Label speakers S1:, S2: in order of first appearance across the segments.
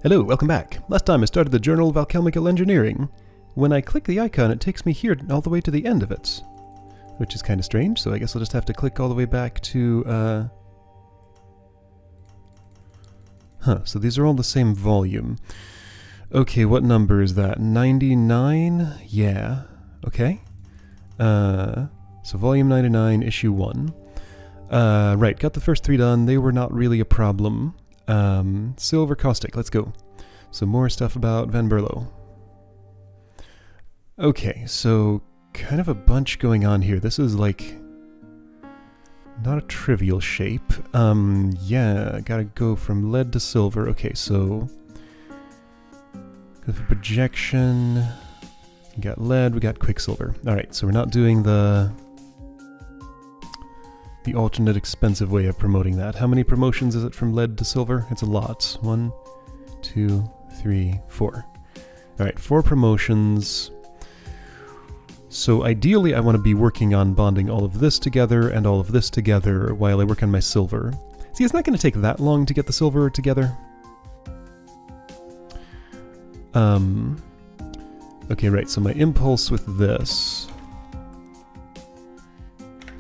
S1: Hello, welcome back. Last time I started the Journal of Alchemical Engineering. When I click the icon, it takes me here all the way to the end of it, which is kind of strange, so I guess I'll just have to click all the way back to, so these are all the same volume. Okay, what number is that? 99? Yeah. Okay. So volume 99, issue 1. Right, got the first 3 done. They were not really a problem. Silver caustic, let's go. So more stuff about Van Berlo. Okay, so kind of a bunch going on here. This is like not a trivial shape. Yeah, gotta go from lead to silver. Okay, so go for projection. We got lead, we got quicksilver. Alright, so we're not doing the alternate expensive way of promoting that. How many promotions is it from lead to silver? It's a lot. 1, 2, 3, 4. Alright, 4 promotions. So ideally I want to be working on bonding all of this together and all of this together while I work on my silver. See, it's not going to take that long to get the silver together. Okay, right, so my impulse with this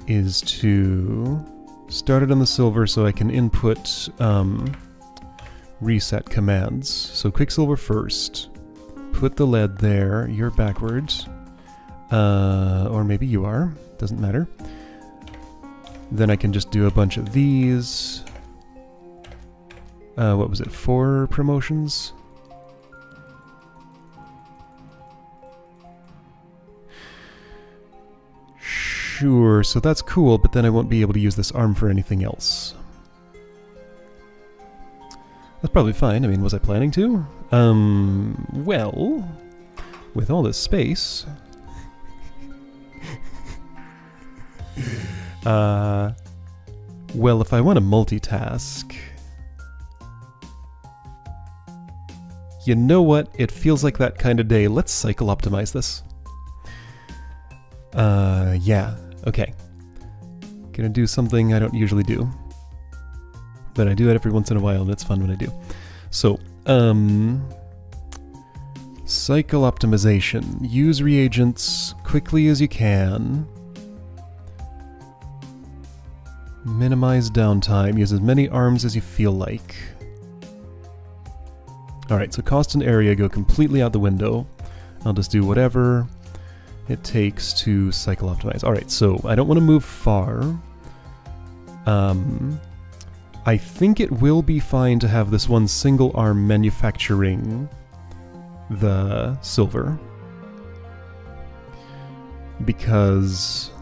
S1: is to start it on the silver so I can input reset commands. So quicksilver first, put the lead there, you're backwards, or maybe you are, doesn't matter. Then I can just do a bunch of these. What was it, 4 promotions? Sure, so that's cool, but then I won't be able to use this arm for anything else. That's probably fine. I mean, was I planning to? Well, with all this space... well, if I want to multitask... You know what? It feels like that kind of day. Let's cycle optimize this. Yeah. Okay. Gonna do something I don't usually do. But I do it every once in a while, and it's fun when I do. So, cycle optimization. Use reagents quickly as you can. Minimize downtime. Use as many arms as you feel like. Alright, so cost and area go completely out the window. I'll just do whatever it takes to cycle optimize. Alright, so I don't want to move far. I think it will be fine to have this one single arm manufacturing the silver. Because...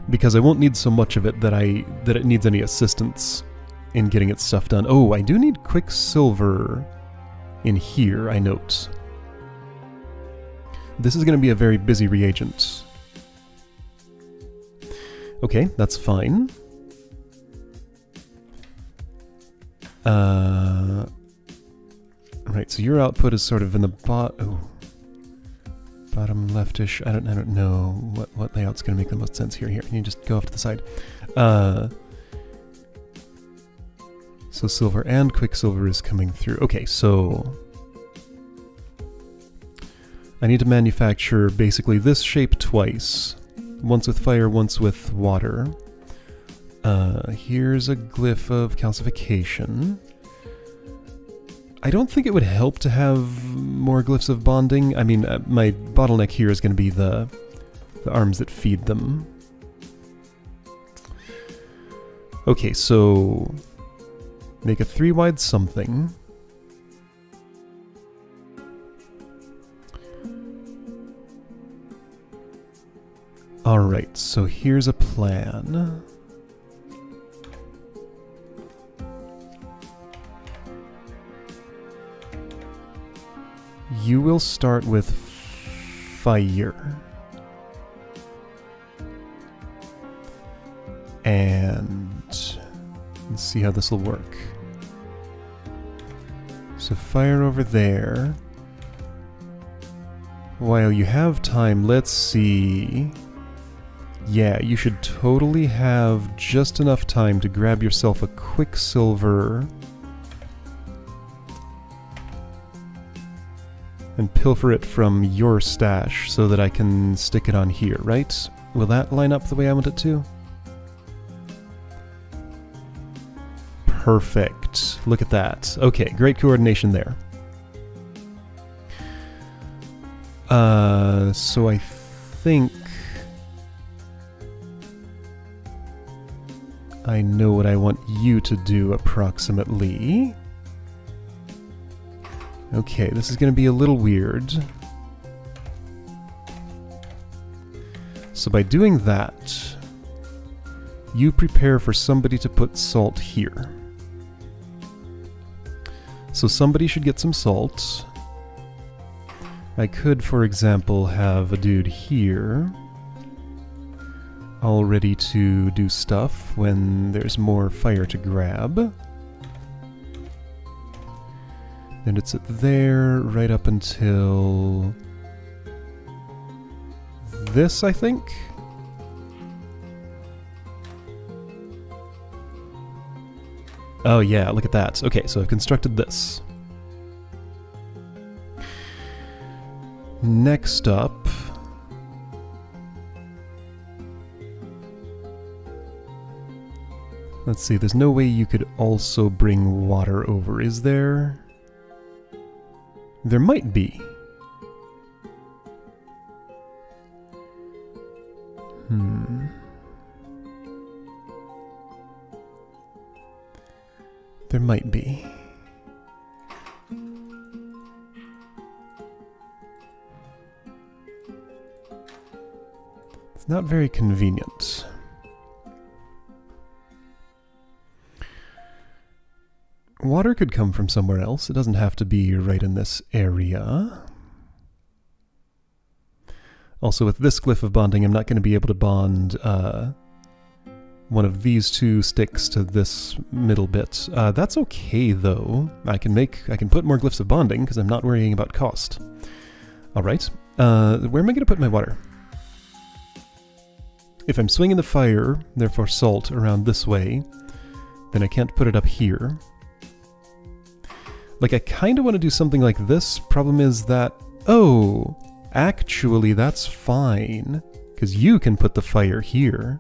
S1: because I won't need so much of it that it needs any assistance in getting its stuff done. Oh, I do need quicksilver in here, I note. This is going to be a very busy reagent. Okay, that's fine. Right, so your output is sort of in the bottom leftish. I don't know what layout's going to make the most sense here. Here, you just go off to the side. So silver and quicksilver is coming through. Okay, so I need to manufacture basically this shape twice. Once with fire, once with water. Here's a glyph of calcification. I don't think it would help to have more glyphs of bonding. I mean, my bottleneck here is going to be the arms that feed them. Okay, so... make a 3-wide something. Alright, so here's a plan. You will start with fire. And let's see how this will work. So fire over there. While you have time, let's see. Yeah, you should totally have just enough time to grab yourself a Quicksilver and pilfer it from your stash so that I can stick it on here, right? Will that line up the way I want it to? Perfect. Look at that. Okay, great coordination there. So I think I know what I want you to do approximately. Okay, this is going to be a little weird. So by doing that, you prepare for somebody to put salt here. So somebody should get some salt. I could, for example, have a dude here, all ready to do stuff when there's more fire to grab. And it's there right up until this, I think. Oh yeah, look at that. Okay, so I've constructed this. Next up, let's see, there's no way you could also bring water over, is there? There might be. There might be. It's not very convenient. Water could come from somewhere else. It doesn't have to be right in this area. Also, with this glyph of bonding, I'm not going to be able to bond one of these two sticks to this middle bit. That's okay, though. I can put more glyphs of bonding because I'm not worrying about cost. All right. Where am I going to put my water? If I'm swinging the fire, therefore salt, around this way, then I can't put it up here. Like, I kind of want to do something like this. Problem is that... Oh! Actually, that's fine. Because you can put the fire here.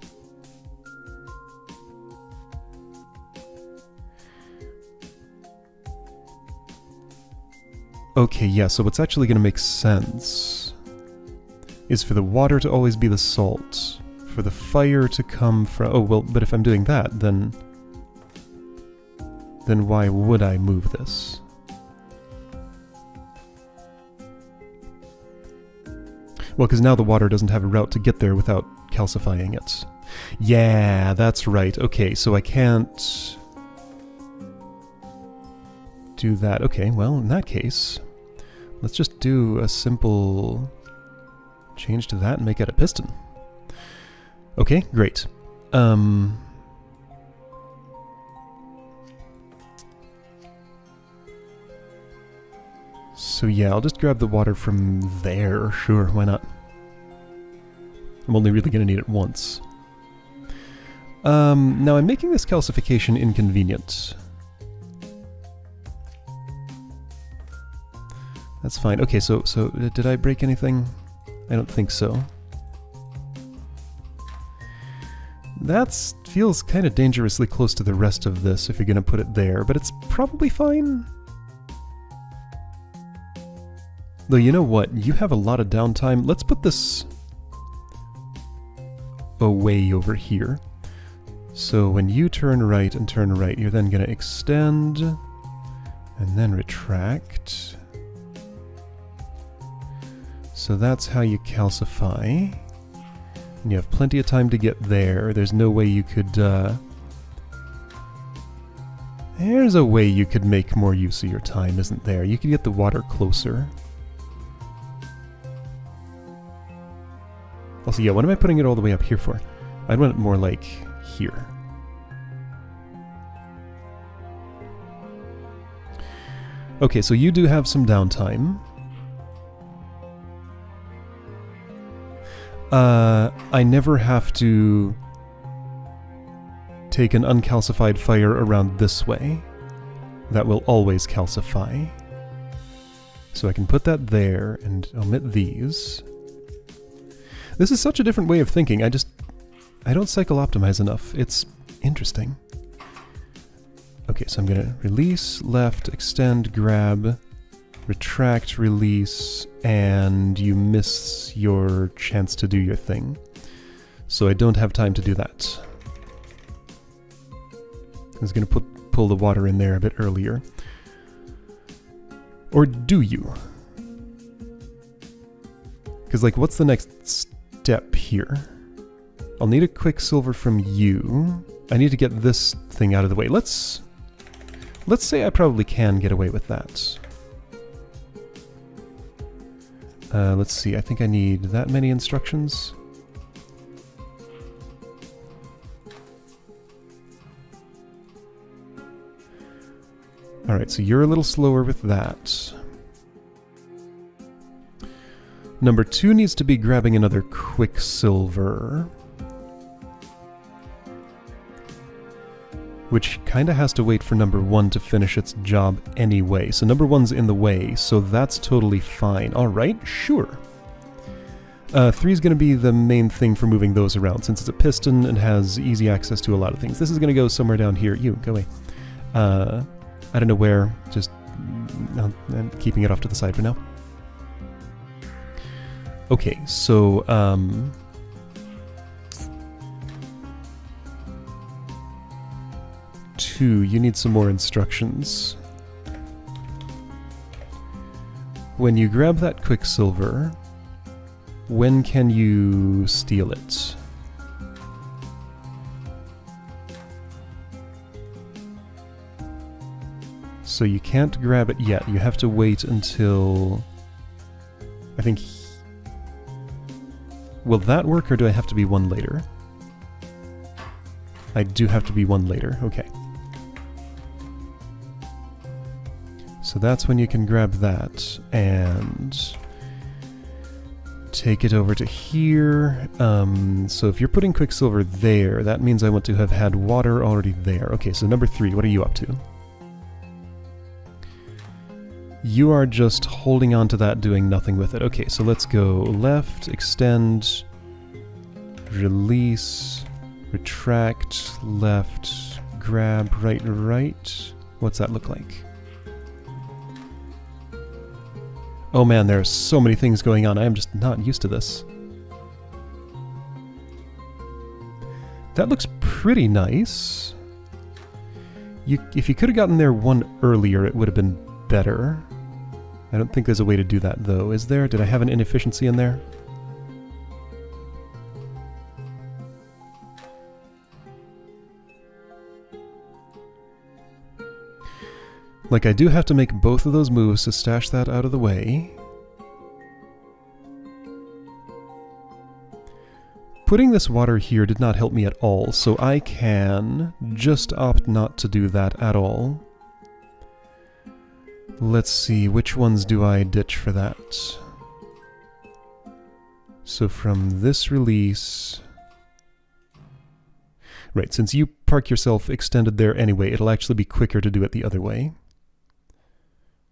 S1: Okay, yeah, so what's actually going to make sense is for the water to always be the salt. For the fire to come from... Oh, well, but if I'm doing that, then why would I move this? Well, because now the water doesn't have a route to get there without calcifying it. Yeah, that's right. Okay, so I can't do that. Okay, well, in that case, let's just do a simple change to that and make it a piston. Okay, great. So yeah, I'll just grab the water from there. Sure, why not? I'm only really going to need it once. Now I'm making this calcification inconvenient. That's fine. Okay, so did I break anything? I don't think so. That feels kind of dangerously close to the rest of this if you're going to put it there, but it's probably fine. Though, you know what? You have a lot of downtime. Let's put this away over here. So when you turn right and turn right, you're then going to extend and then retract. So that's how you calcify. And you have plenty of time to get there. There's no way you could... There's a way you could make more use of your time, isn't there? You could get the water closer. Also, yeah, what am I putting it all the way up here for? I'd want it more like here. Okay, so you do have some downtime. I never have to take an uncalcified fire around this way. That will always calcify. So I can put that there and omit these. This is such a different way of thinking. I don't cycle optimize enough. It's interesting. Okay, so I'm gonna release, left, extend, grab, retract, release, and you miss your chance to do your thing. So I don't have time to do that. I was gonna pull the water in there a bit earlier. Or do you? Because, like, what's the next step here? I'll need a Quicksilver from you. I need to get this thing out of the way. Let's say I probably can get away with that. Let's see, I think I need that many instructions. Alright, so you're a little slower with that. Number 2 needs to be grabbing another Quicksilver. Which kinda has to wait for number 1 to finish its job anyway. So number 1's in the way, so that's totally fine. Alright, sure. 3's gonna be the main thing for moving those around, since it's a piston and has easy access to a lot of things. This is gonna go somewhere down here. You, go away. I don't know where, just I'm keeping it off to the side for now. Okay, so, 2, you need some more instructions. When you grab that Quicksilver, when can you steal it? So you can't grab it yet, you have to wait until... I think... Will that work, or do I have to be one later? I do have to be one later, okay. So that's when you can grab that, and take it over to here. So if you're putting Quicksilver there, that means I want to have had water already there. Okay, so number 3, what are you up to? You are just holding on to that, doing nothing with it. Okay, so let's go left, extend, release, retract, left, grab, right, right. What's that look like? Oh man, there are so many things going on. I am just not used to this. That looks pretty nice. If you could have gotten there one earlier, it would have been better. I don't think there's a way to do that, though. Is there? Did I have an inefficiency in there? Like, I do have to make both of those moves to stash that out of the way. Putting this water here did not help me at all, so I can just opt not to do that at all. Let's see, which ones do I ditch for that? So from this release... Right, since you park yourself extended there anyway, it'll actually be quicker to do it the other way.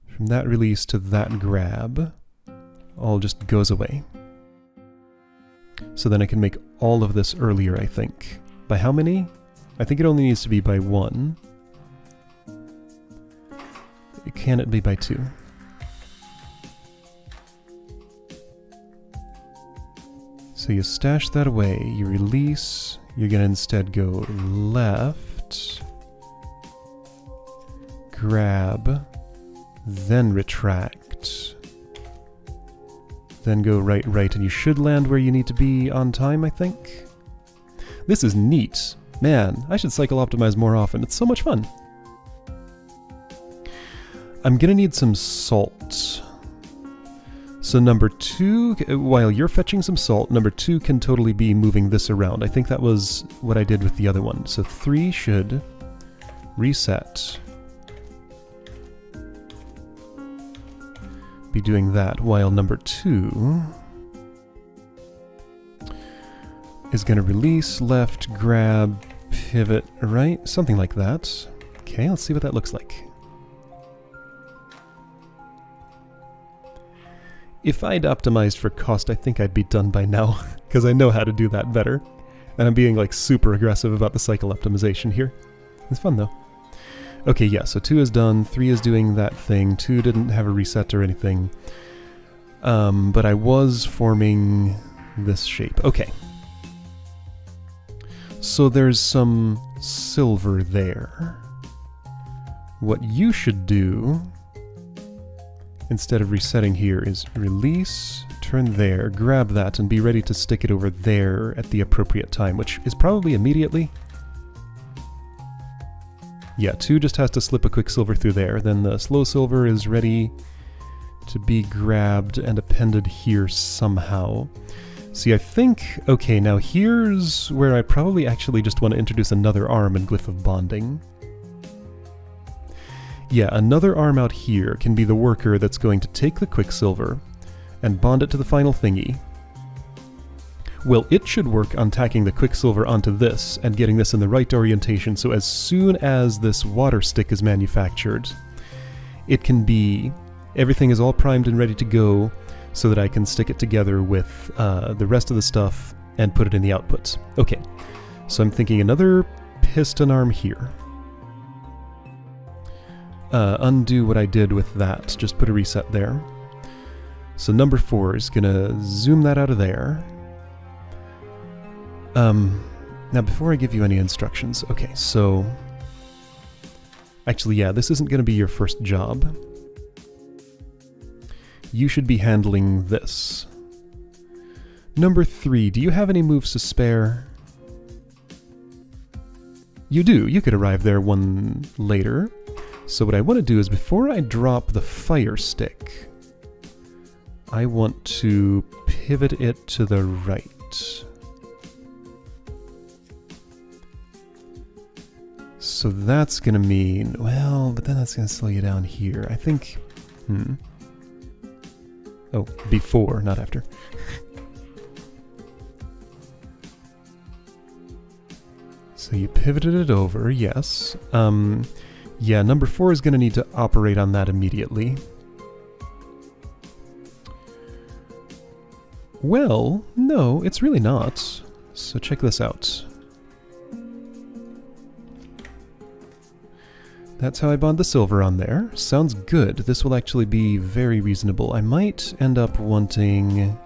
S1: From that release to that grab, all just goes away. So then I can make all of this earlier, I think. By how many? I think it only needs to be by 1. Can it be by 2? So you stash that away, you release, you're gonna instead go left, grab, then retract, then go right, right, and you should land where you need to be on time, I think? This is neat. Man, I should cycle optimize more often. It's so much fun. I'm gonna need some salt. So number 2, while you're fetching some salt, number 2 can totally be moving this around. I think that was what I did with the other one. So 3 should reset. Be doing that, while number 2... is going to release, left, grab, pivot, right? Something like that. Okay, let's see what that looks like. If I'd optimized for cost, I think I'd be done by now, because I know how to do that better. And I'm being like super aggressive about the cycle optimization here. It's fun though. Okay, yeah, so 2 is done, 3 is doing that thing, 2 didn't have a reset or anything. But I was forming this shape. Okay. So there's some silver there. What you should do, instead of resetting here, is release, turn there, grab that, and be ready to stick it over there at the appropriate time, which is probably immediately. Yeah, 2 just has to slip a Quicksilver through there, then the Slowsilver is ready to be grabbed and appended here somehow. See, I think, okay, now here's where I probably actually just want to introduce another arm in Glyph of Bonding. Yeah, another arm out here can be the worker that's going to take the Quicksilver and bond it to the final thingy. Well, it should work on tacking the Quicksilver onto this and getting this in the right orientation, so as soon as this water stick is manufactured, it can be, everything is all primed and ready to go, so that I can stick it together with the rest of the stuff and put it in the outputs. Okay, so I'm thinking another piston arm here. Undo what I did with that, just put a reset there. So number 4 is gonna zoom that out of there. Now before I give you any instructions, okay, so... Actually, yeah, this isn't gonna be your first job. You should be handling this. Number 3, do you have any moves to spare? You do, you could arrive there one later. So what I want to do is, before I drop the fire stick, I want to pivot it to the right. So that's gonna mean, well, but then that's gonna slow you down here. I think, oh, before, not after. So you pivoted it over, yes. Yeah, number 4 is gonna need to operate on that immediately. Well, no, it's really not. So check this out. That's how I bond the silver on there. Sounds good. This will actually be very reasonable. I might end up wanting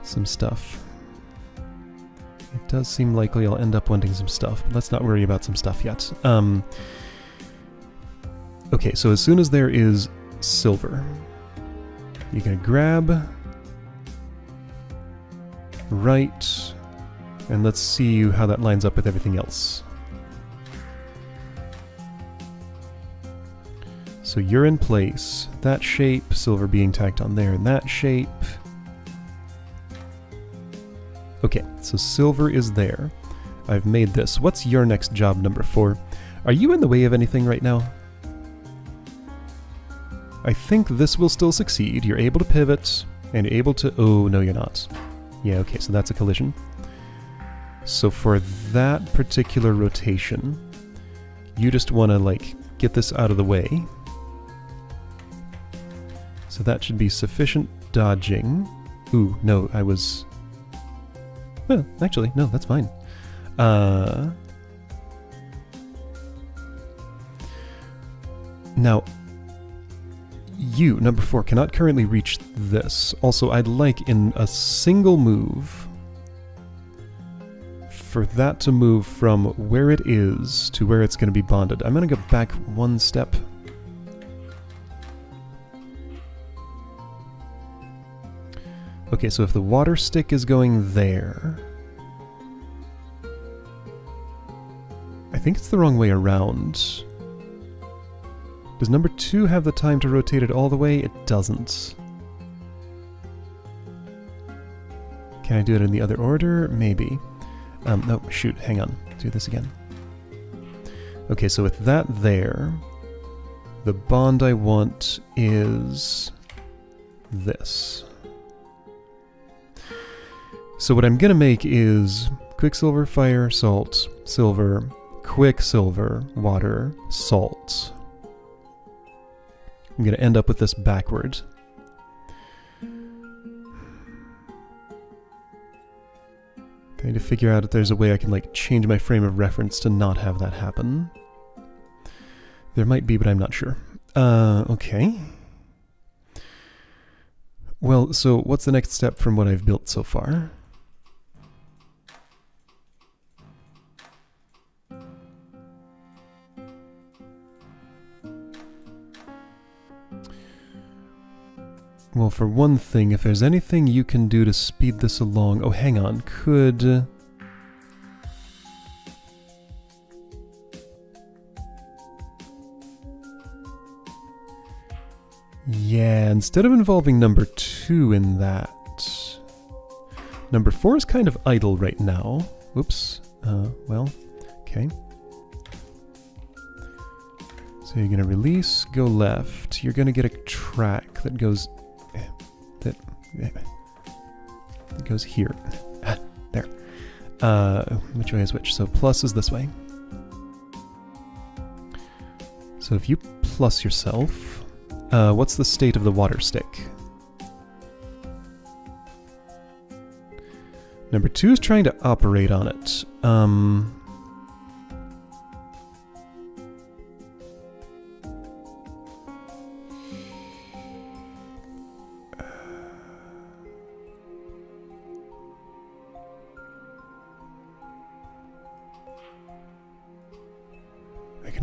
S1: some stuff. It does seem likely I'll end up wanting some stuff, but let's not worry about some stuff yet. Okay, so as soon as there is silver, you're gonna grab, right, and let's see how that lines up with everything else. So you're in place, that shape, silver being tacked on there in that shape. Okay, so silver is there. I've made this. What's your next job, number 4? Are you in the way of anything right now? I think this will still succeed. You're able to pivot, and you're able to... Oh, no, you're not. Yeah, okay, so that's a collision. So for that particular rotation, you just want to, like, get this out of the way. So that should be sufficient dodging. Ooh, no, I was... Well, actually, no, that's fine. Now, you, number 4, cannot currently reach this. Also, I'd like, in a single move, for that to move from where it is to where it's going to be bonded. I'm going to go back one step. Okay, so if the water stick is going there... I think it's the wrong way around. Does number 2 have the time to rotate it all the way? It doesn't. Can I do it in the other order? Maybe. No, shoot, hang on. Do this again. Okay, so with that there, the bond I want is this. So what I'm gonna make is quicksilver, fire, salt, silver, quicksilver, water, salt. I'm gonna end up with this backwards. I need to figure out if there's a way I can like change my frame of reference to not have that happen. There might be, but I'm not sure. Okay. Well, so what's the next step from what I've built so far? Well, for one thing, if there's anything you can do to speed this along... Oh, hang on. Could... Yeah, instead of involving number 2 in that... Number 4 is kind of idle right now. Whoops. Well, okay. So you're going to release, go left. You're going to get a track that goes... It goes here. There. Which way is which? So plus is this way. So if you plus yourself, what's the state of the water stick? Number 2 is trying to operate on it.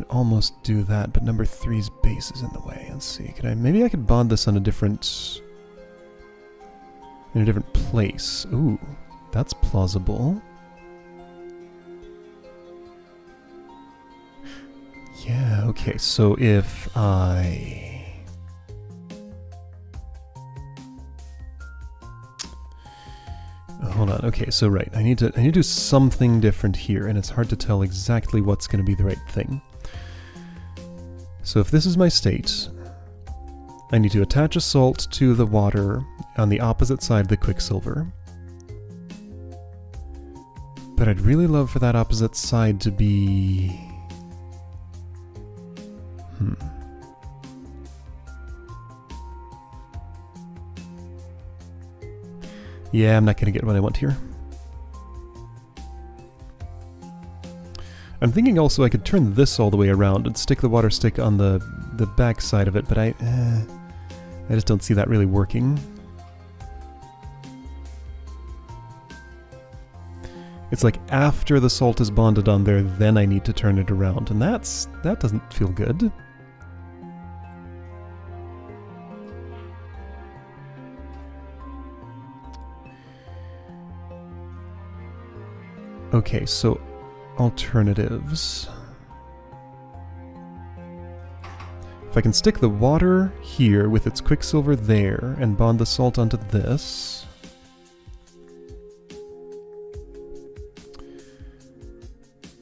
S1: Almost do that, but number 3's base is in the way. Let's see. Could I? Maybe I could bond this on a different... in a different place. Ooh, that's plausible. Yeah, okay, so if I... Hold on, okay, so right, I need to do something different here, and it's hard to tell exactly what's going to be the right thing. So if this is my state, I need to attach a salt to the water on the opposite side of the quicksilver. But I'd really love for that opposite side to be... Yeah, I'm not going to get what I want here. I'm thinking also I could turn this all the way around and stick the water stick on the back side of it, but I just don't see that really working. It's like after the salt is bonded on there, then I need to turn it around, and that doesn't feel good. Okay, so alternatives. If I can stick the water here with its quicksilver there and bond the salt onto this.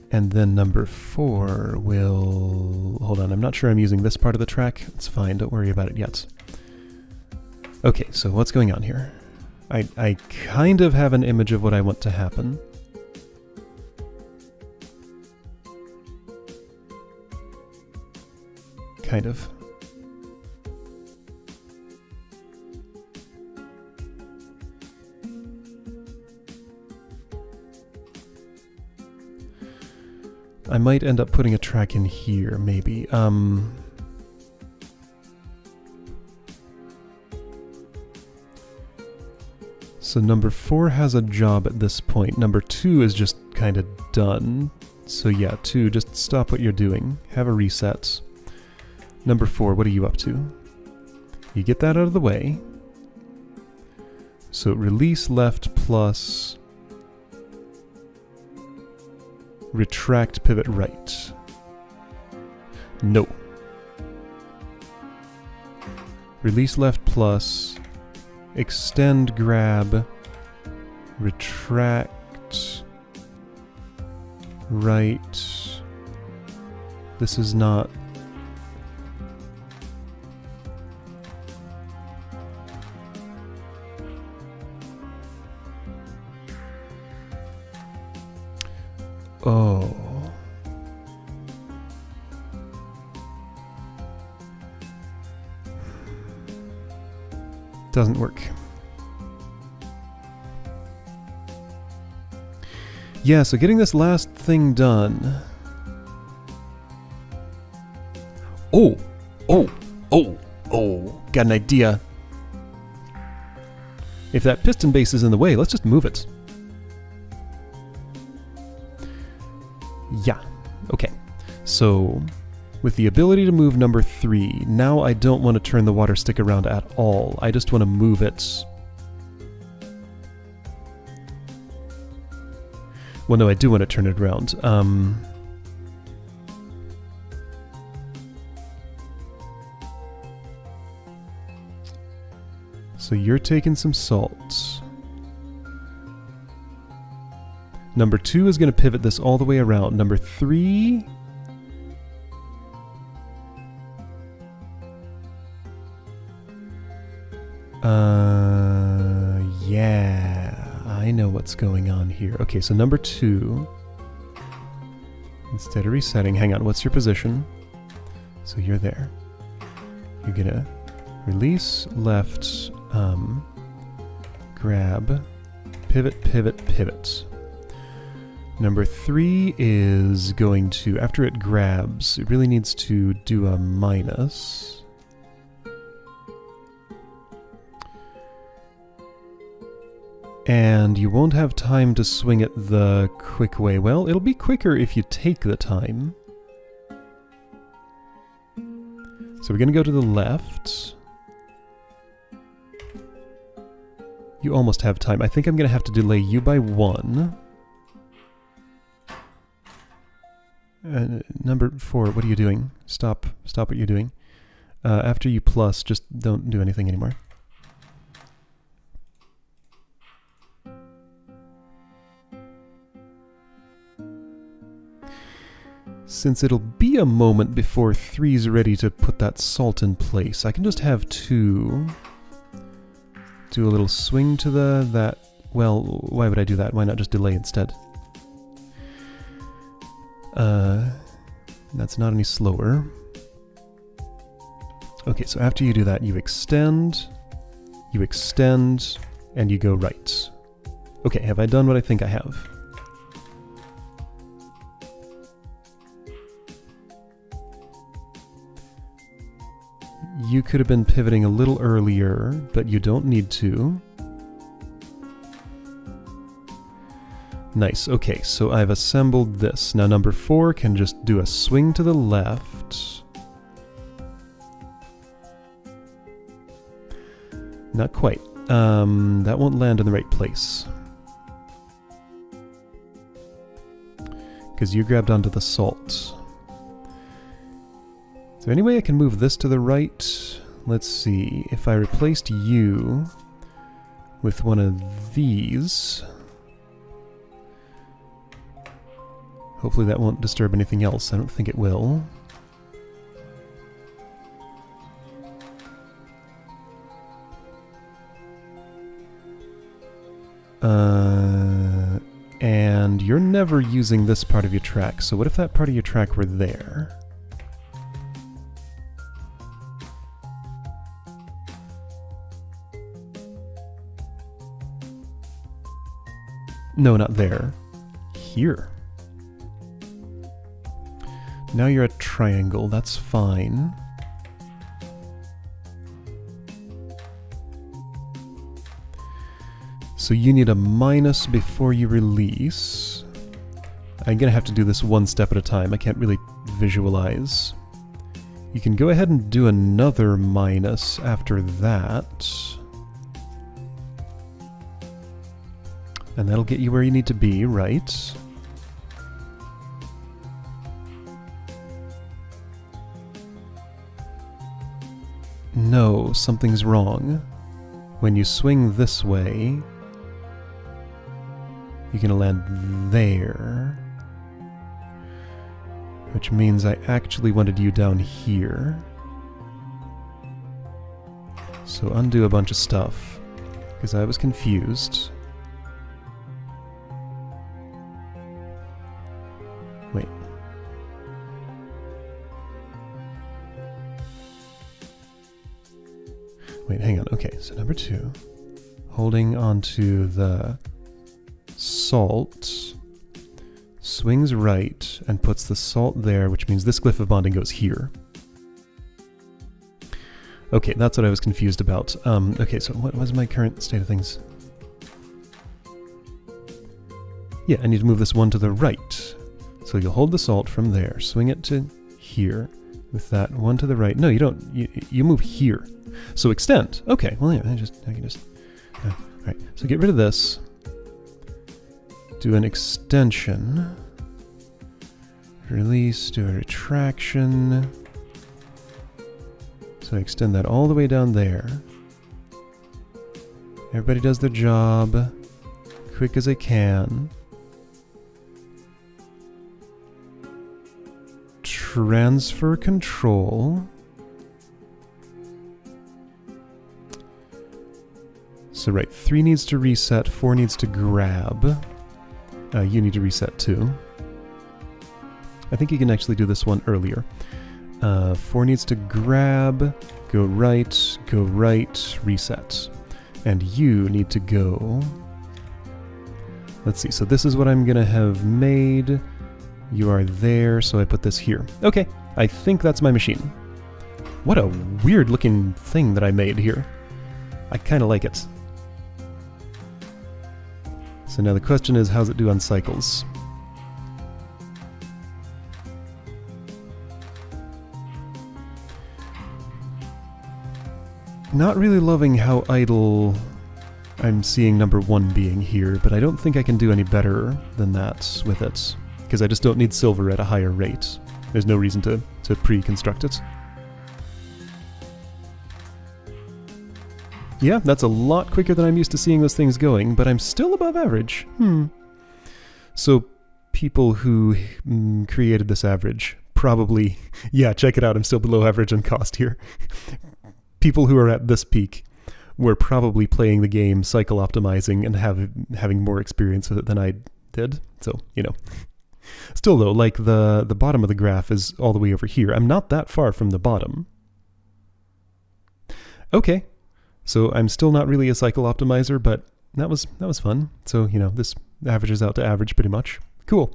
S1: And then number 4 will... Hold on, I'm not sure I'm using this part of the track. It's fine, don't worry about it yet. Okay, so what's going on here? I kind of have an image of what I want to happen. Kind of. I might end up putting a track in here, maybe. So number 4 has a job at this point. Number 2 is just kind of done. So yeah, 2, just stop what you're doing. Have a reset. Number 4, what are you up to? You get that out of the way. So release left plus retract pivot right. No. Release left plus extend grab retract right. This is not... Oh. Doesn't work. Yeah, so getting this last thing done. Oh! Oh! Oh! Oh! Got an idea. If that piston base is in the way, let's just move it. Yeah. Okay. So, with the ability to move number 3, now I don't want to turn the water stick around at all. I just want to move it. Well, no, I do want to turn it around. So you're taking some salt. Number 2 is going to pivot this all the way around. Number 3... yeah, I know what's going on here. Okay, so number 2, instead of resetting, hang on, what's your position? So you're there. You're gonna release, left, grab, pivot, pivot, pivot. Number 3 is going to, after it grabs, it really needs to do a minus. And you won't have time to swing it the quick way. Well, it'll be quicker if you take the time. So we're going to go to the left. You almost have time. I think I'm going to have to delay you by 1. Number 4, what are you doing? Stop what you're doing. After you plus, just don't do anything anymore. Since it'll be a moment before 3's ready to put that salt in place, I can just have 2 do a little swing to that. Well, why would I do that? Why not just delay instead? That's not any slower. Okay, so after you do that, you extend, and you go right. Okay, have I done what I think I have? You could have been pivoting a little earlier, but you don't need to. Nice, okay, so I've assembled this. Now number 4 can just do a swing to the left. Not quite. That won't land in the right place. Because you grabbed onto the salt. Is there any way I can move this to the right? Let's see. If I replaced you with one of these... Hopefully that won't disturb anything else. I don't think it will. And you're never using this part of your track, so what if that part of your track were there? No, not there. Here. Now you're a triangle, that's fine. So you need a minus before you release. I'm gonna have to do this one step at a time. I can't really visualize. You can go ahead and do another minus after that. And that'll get you where you need to be, right? No, something's wrong. When you swing this way, you're gonna land there. Which means I actually wanted you down here. So undo a bunch of stuff, because I was confused. So number 2, holding onto the salt, swings right and puts the salt there, which means this glyph of bonding goes here. Okay, that's what I was confused about. Okay, so what was my current state of things? Yeah, I need to move this one to the right. So you'll hold the salt from there, swing it to here, with that one to the right. No, you don't. You move here. So extend. Okay, well, yeah, I can just... all right, so get rid of this. Do an extension. Release, do a retraction. So I extend that all the way down there. Everybody does their job. Quick as they can. Transfer control. So right, 3 needs to reset, 4 needs to grab. You need to reset too. I think you can actually do this one earlier. 4 needs to grab, go right, reset. And you need to go... Let's see, so this is what I'm gonna have made. You are there, so I put this here. Okay, I think that's my machine. What a weird looking thing that I made here. I kinda like it. So now the question is, how's it do on cycles? Not really loving how idle I'm seeing number 1 being here, but I don't think I can do any better than that with it, because I just don't need silver at a higher rate. There's no reason to pre-construct it. Yeah, that's a lot quicker than I'm used to seeing those things going, but I'm still above average. So people who created this average probably... Yeah, check it out, I'm still below average on cost here. People who are at this peak were probably playing the game cycle optimizing and having more experience with it than I did. So, you know. Still though, like the bottom of the graph is all the way over here. I'm not that far from the bottom. Okay. So I'm still not really a cycle optimizer, but that was fun. So, you know, this averages out to average pretty much. Cool.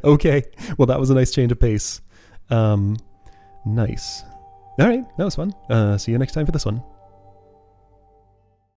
S1: Okay. Well, that was a nice change of pace. Nice. All right, that was fun. See you next time for this one.